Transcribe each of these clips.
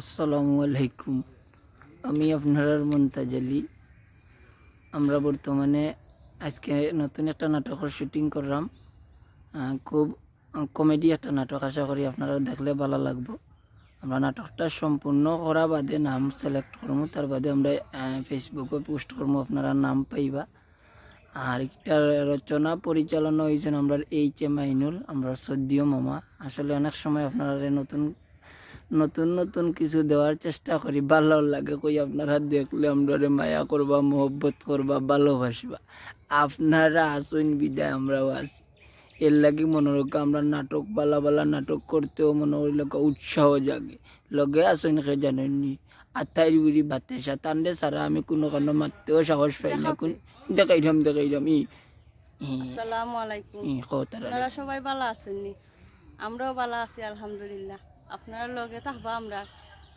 আসসালামু আলাইকুম। আমি আপনার মুনতাজ আলী। আমরা বর্তমানে আজকে নতুন একটা নাটকের শুটিং করলাম। খুব কমেডি একটা নাটক, আশা করি আপনারা দেখলে ভালো লাগবে। আমরা নাটকটা সম্পূর্ণ করা বাদে নাম সিলেক্ট করবো, তার বাদে আমরা ফেসবুকে পোস্ট করবো, আপনারা নাম পাইবা। আর এটার রচনা পরিচালনা হয়েছেন আমরা এইচ.এ. মাইনুল, আমরা সদ্যীয় মামা। আসলে অনেক সময় আপনারা নতুন নতুন নতুন কিছু দেওয়ার চেষ্টা করি, ভালো লাগে কই আপনারা দেখলে আমরা মায়া করবা, মোহব্বত করবা, ভালোবাসবা। আপনারা আসুন বিদায়, আমরাও আছি। এর লাগে মনে রাখো আমরা নাটক বালা বালা নাটক করতেও মনে হইল উৎসাহ জাগে। লগে আসুন খে জানেননি আত্মাই বুড়ি ভাতে সাতান্ডে সারা আমি কোনো কারণে মারতেও সাহস পাই না। কোন দেখাইলাম আসসালামু আলাইকুম। আপনারা সবাই ভালো আছেননি? আমরাও ভালো আছি আলহামদুলিল্লাহ। আপনারা লগে থাকবা আমরা,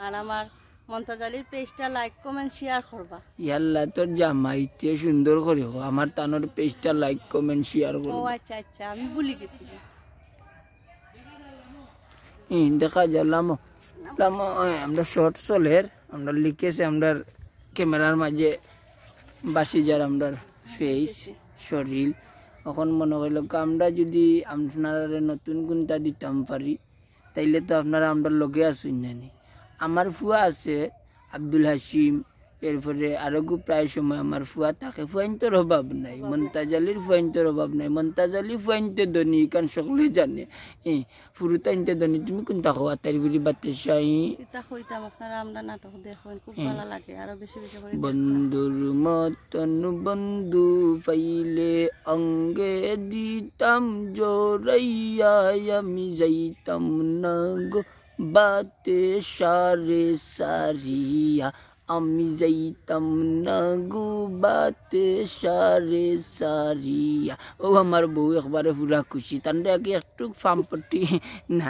আর আমার মুনতাজ আলীর পেজটা লাইক কমেন্ট শেয়ার করবা। ইয়াল্লা তোর জামাইতে সুন্দর করে আমার তানোর পেজটা লাইক কমেন্ট শেয়ার করো। ও আচ্ছা আচ্ছা, আমি ভুলে গেছি। দেখা যালাম আমরা শর্ট চলের আমরা লিখেছি আমরা ক্যামেরার মাঝে বাসি যার আমরা ফেস শরীর। এখন মনে হইল আমরা যদি আপনারা নতুন গুণটা দিতাম পারি তাইলে তো আপনারা আমরা লগে আসুন নানি। আমার ফুয়া আছে আব্দুল হাসিম, এরপরে আরো প্রায় সময় আমার ফুয়া থাকে। ফুয়াইন্তর অভাব নাই, মুনতাজ আলীর ফুয়াইন্তর অভাব নাই। মুনতাজ আলী ফুয়াইনতে ধনী, কারণ সকলে জানে ফুরুতাইনতে ধনী। তুমি কোনটা খাওয়া তাই বলি বাতে চাই বন্ধুর মতন বন্ধু পাইলে অঙ্গে দিতাম জোরাইয়া, আমি যাইতাম না গো বাতে সারে সারিয়া, আমি যাইতাম না গো বাতে সারে সারিয়া। ও আমার বউ একবারে পুরা খুশি। তান্ডে আগে একটু ফার্মপট্টি না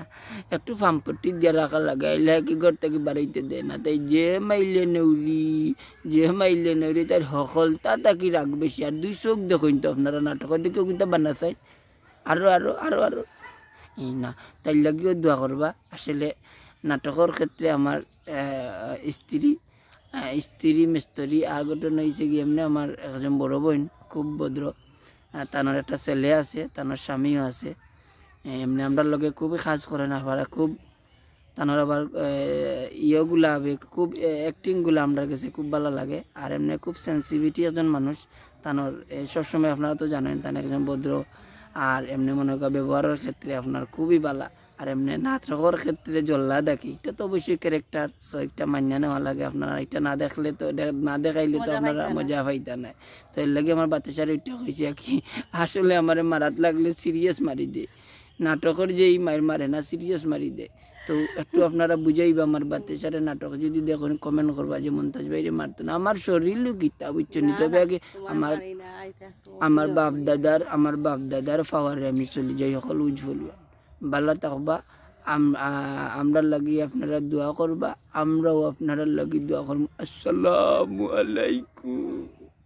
একটু ফার্মপট্টি দিয়ে রাখা লাগে, এলে কি ঘর থেকে বাড়াইতে দেয় না। তাই যে মাইলে নেউরি তার সকলতা তাকি রাখ বেশি। আর দুই চোখ দেখুন তো আপনারা নাটকের দিকেও কিন্তু বানা চাই আরো আরো আরো আরো না, তাই লাগিও দোয়া করবা। আসলে নাটকের ক্ষেত্রে আমার স্ত্রী মিস্ত্রি আগঠন হয়েছে কি এমনি আমার একজন বড় বোন খুব ভদ্র, তানোর একটা ছেলে আছে, তানোর স্বামীও আছে। এমনি আমরা লগে খুবই কাজ করেন। আবার খুব তানোর আবার ইয়েগুলা খুব অ্যাক্টিংগুলো আমার কাছে খুব ভালো লাগে। আর এমনি খুব সেন্সিটিভিটি একজন মানুষ তানোর। সবসময় আপনারা তো জানেন তান একজন ভদ্র। আর এমনি মনে করেন ব্যবহারের ক্ষেত্রে আপনার খুবই ভালো। আর এমনি নাটকের ক্ষেত্রে জল্লা দেখি, এটা তো অবশ্যই ক্যারেক্টার, সো একটা মান্য নেওয়া লাগে। আপনারা এটা না দেখলে তো না দেখাইলে তো আপনারা মজা পাইতা নাই। তো এর লাগে আমার বাচ্চার ওইটা হয়েছে কি, আসলে আমার মারাত লাগলে সিরিয়াস মারি দে। নাটকের যেই মারে না সিরিয়াস মারি দে। তো একটু আপনারা বুঝাইবা আমার বাচ্চারে নাটক যদি দেখুন কমেন্ট করবা যে মুনতাজ ভাইরে মারতো না। আমার শরীরও গীতা বুঝছো নি, তবে আগে আমার বাপ দাদার পাওয়ারে আমি চলে যাই। সকল উজ্জ্বল ভালো থাকবা। আমরা লাগি আপনারা দোয়া করবা, আমরাও আপনারা লাগি দোয়া করবো। আসসালামু আলাইকুম।